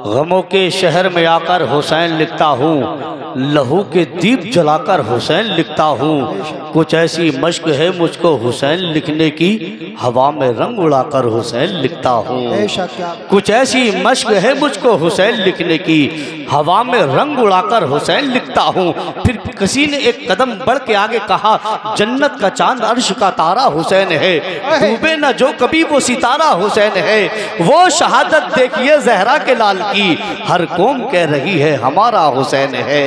गमों के शहर में आकर हुसैन लिखता हूँ, लहू के दीप जलाकर हुसैन लिखता हूँ। कुछ ऐसी मश्क है मुझको हुसैन लिखने की, हवा में रंग उड़ाकर हुसैन लिखता हूँ। कुछ ऐसी मश्क है मुझको हुसैन लिखने की, हवा में रंग उड़ाकर हुसैन लिखता हूँ। फिर किसी ने एक कदम बढ़ के आगे कहा, जन्नत का चांद अर्श का तारा हुसैन है, डूबे न जो कभी वो सितारा हुसैन है। वो शहादत देखिए जहरा के लाल की, हर कौम कह रही है हमारा हुसैन है।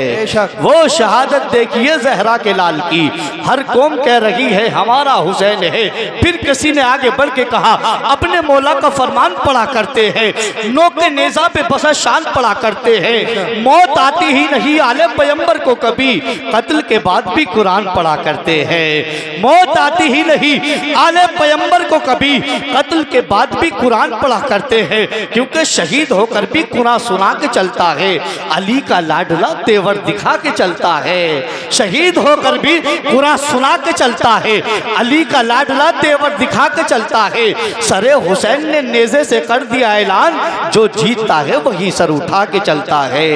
वो शहादत देखिए जहरा के लाल की, हर कौम कह रही है हमारा हुसैन है। फिर किसी ने आगे बढ़ के कहा, अपने मौला का फरमान पढ़ा करते हैं, नोके नेजा पे बसा शान पढ़ा करते हैं। मौत आती ही नहीं आले पैगंबर को कभी, कत्ल के बाद भी कुरान पढ़ा करते हैं। मौत आती ही नहीं आले पैगंबर को कभी, कत्ल के बाद भी कुरान पढ़ा करते हैं। क्योंकि शहीद होकर भी कुरान सुना के चलता है, अली का लाडला तेवर दिखा के चलता है। शहीद होकर भी कुरान सुना के चलता है, अली का लाडला तेवर दिखा के चलता है। सरे हुसैन ने नेज़े से कर दिया ऐलान, जो जीतता है वही सर उठा के चलता है।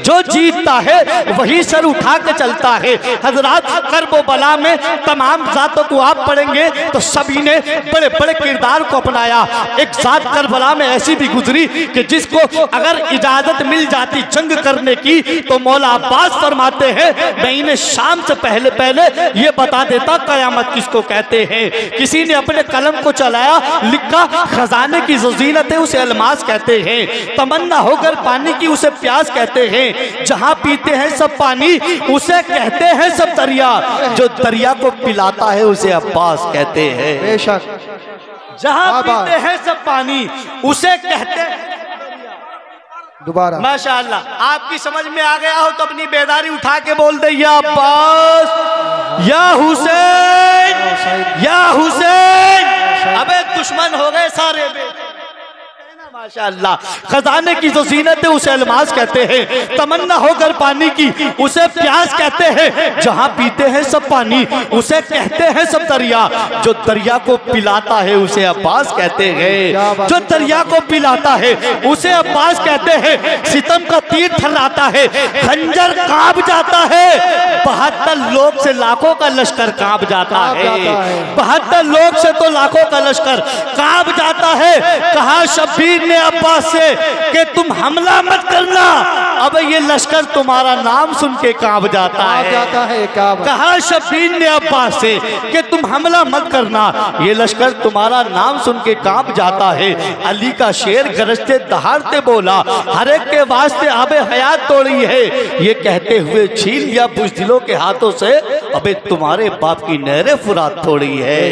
जो जीतता है वही सर उठा के चलता है। हजरात, करबो बला में तमाम जातों को आप पढ़ेंगे तो सभी ने बड़े बड़े किरदार को अपनाया। एक जात करबला में ऐसी भी गुजरी कि जिसको अगर इजाजत मिल जाती जंग करने की तो मौला अब्बास फरमाते हैं, मैं इन्हें शाम से पहले पहले ये बता देता कयामत किसको कहते हैं। किसी ने अपने कलम को चलाया, लिखा खजाने की जो ज़ीनत है उसे अलमास कहते हैं, तमन्ना होकर पानी की उसे प्यास कहते हैं, जहां पीते हैं सब पानी उसे कहते हैं सब दरिया, जो दरिया को पिलाता है उसे अब्बास कहते हैं। बेशक जहां पीते हैं सब पानी उसे कहते हैं दोबारा। माशाअल्लाह, आपकी समझ में आ गया हो तो अपनी बेदारी उठा के बोल दे, या अब्बास या हुसैन या हुसैन। अबे दुश्मन हो गए सारे बेटे, माशाअल्लाह। खजाने की जो जीनत है उसे अलमास कहते हैं, तमन्ना होकर पानी की उसे प्यास कहते हैं, जहां पीते हैं सब पानी उसे कहते हैं सब दरिया, जो दरिया को पिलाता है उसे अब्बास कहते हैं। जो दरिया को पिलाता है उसे अब्बास कहते हैं। सितम का तीर थर्राता है, खंजर कांप जाता है, 72 लोग से लाखों का लश्कर कांप जाता है। 72 लोग से तो लाखों का लश्कर कांप जाता है। कहा शब्बीर ने अब्बास से कि तुम हमला मत करना, अब ये लश्कर तुम्हारा नाम सुन के कांप जाता है। कहा शब्बीर ने अब्बास से कि तुम हमला मत करना, ये लश्कर तुम्हारा नाम सुन के कांप जाता है। अली का शेर गरजते दहाड़ते बोला, हर एक के वास्ते आबे हयात तोड़ी है, ये कहते हुए छीन लिया बुज़दिलों के हाथों से, अबे तुम्हारे बाप की नहरे फुरात थोड़ी है।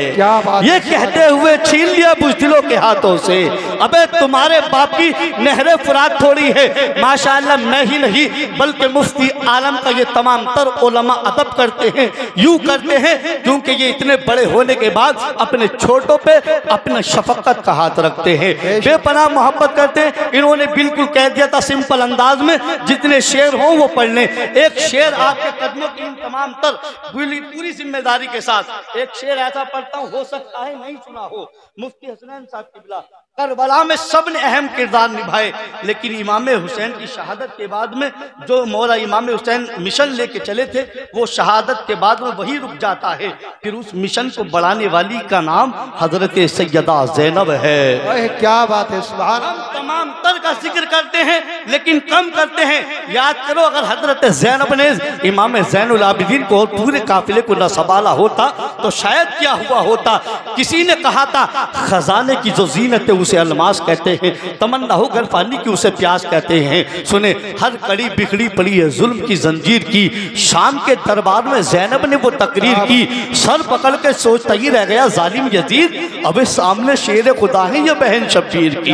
ये कहते हुए छीन लिया बुज़दिलों के हाथों से, अबे तुम्हारे बाप की नहरे फुरात थोड़ी है। माशाअल्लाह, मैं ही नहीं बल्कि मुफ्ती आलम का ये तमाम तर उलमा अदब करते हैं, यूं करते हैं क्योंकि ये इतने बड़े होने के बाद अपने छोटों पे अपने शफकत का हाथ रखते हैं, बेपनाह मोहब्बत करते हैं। इन्होंने बिल्कुल कह दिया था सिंपल अंदाज में, जितने शेर हों वो पढ़ लें। एक शेर आपके कदमों की इन तमाम तर पूरी जिम्मेदारी के साथ एक शेर ऐसा पढ़ता हूँ, हो सकता है नहीं सुना हो। मुफ्ती हसनैन साहब किबला करबला में सब ने अहम किरदार निभाए, लेकिन इमाम हुसैन की शहादत के बाद में जो मौला इमाम हुसैन मिशन लेके चले थे, वो शहादत के बाद में वही रुक जाता है। फिर उस मिशन को बढ़ाने वाली का नाम हजरत सैयदा ज़ैनब है। क्या बात है, सुभान अल्लाह। हम तमाम तर का जिक्र करते हैं लेकिन कम करते हैं। याद करो, अगर हजरत ज़ैनब ने इमाम ज़ैनुल आबिदीन को और पूरे काफिले को न संभाला होता तो शायद क्या हुआ होता। किसी ने कहा था, खजाने की जो जीनत है उसे अलमास कहते हैं, तमन्ना होकर पानी की उसे प्यास कहते हैं। सुने, हर कड़ी बिखड़ी पड़ी है जुल्म की जंजीर की। शाम के दरबार में ज़ैनब ने वो तकरीर की, सर पकड़ के सोचता ही रह गया जालिम यजीद, अबे सामने शेर खुदा है ये बहन शब्बीर की।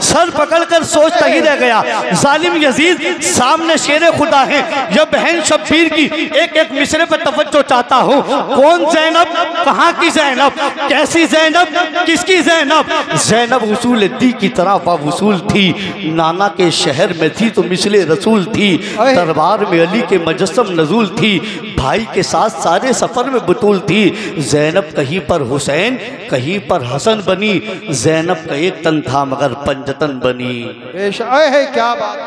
सर पकड़कर सोचता ही रह गया जालिम यजीद, सामने शेर खुदा है ये बहन शब्बीर की। एक एक मिसरे पर तवज्जो चाहता हूँ, कौन ज़ैनब, कहाँ की ज़ैनब, कैसी ज़ैनब, किसकी ज़ैनब। ज़ैनब उसूल दी की तरह बावसूल थी, नाना के शहर में थी तो मिसले रसूल थी, दरबार में अली के मजस्सम नजूल थी, भाई के साथ सारे सफर में बतूल थी। ज़ैनब कहीं पर हुसैन कहीं पर हसन बनी। ज़ैनब का एक तन था मगर पंजतन बनी। बेशक है, क्या बात है।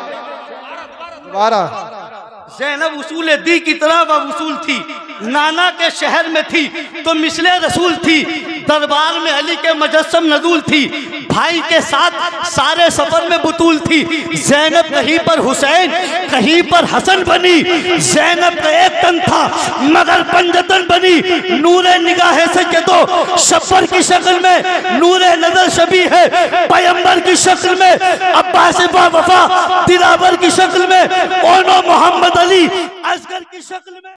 दोबारा। ज़ैनब उसूल दी की तरह वह उसूल थी। नाना के शहर में थी तो मिसले रसूल थी। दरबार में अली के मजस्सम नजूल थी। भाई के साथ सारे सफर में बतूल थी। ज़ैनब कहीं पर हुसैन कहीं पर हसन बनी। ज़ैनब का एक तन था मगर पंजतन बनी। नूरे निगाह से के दो शफ़र की शक्ल में, नूरे नजर शबी है पैगंबर की शक्ल में, अब्बास वफा दिलावर की शक्ल में, ओनो मोहम्मद अली असगर की शक्ल में।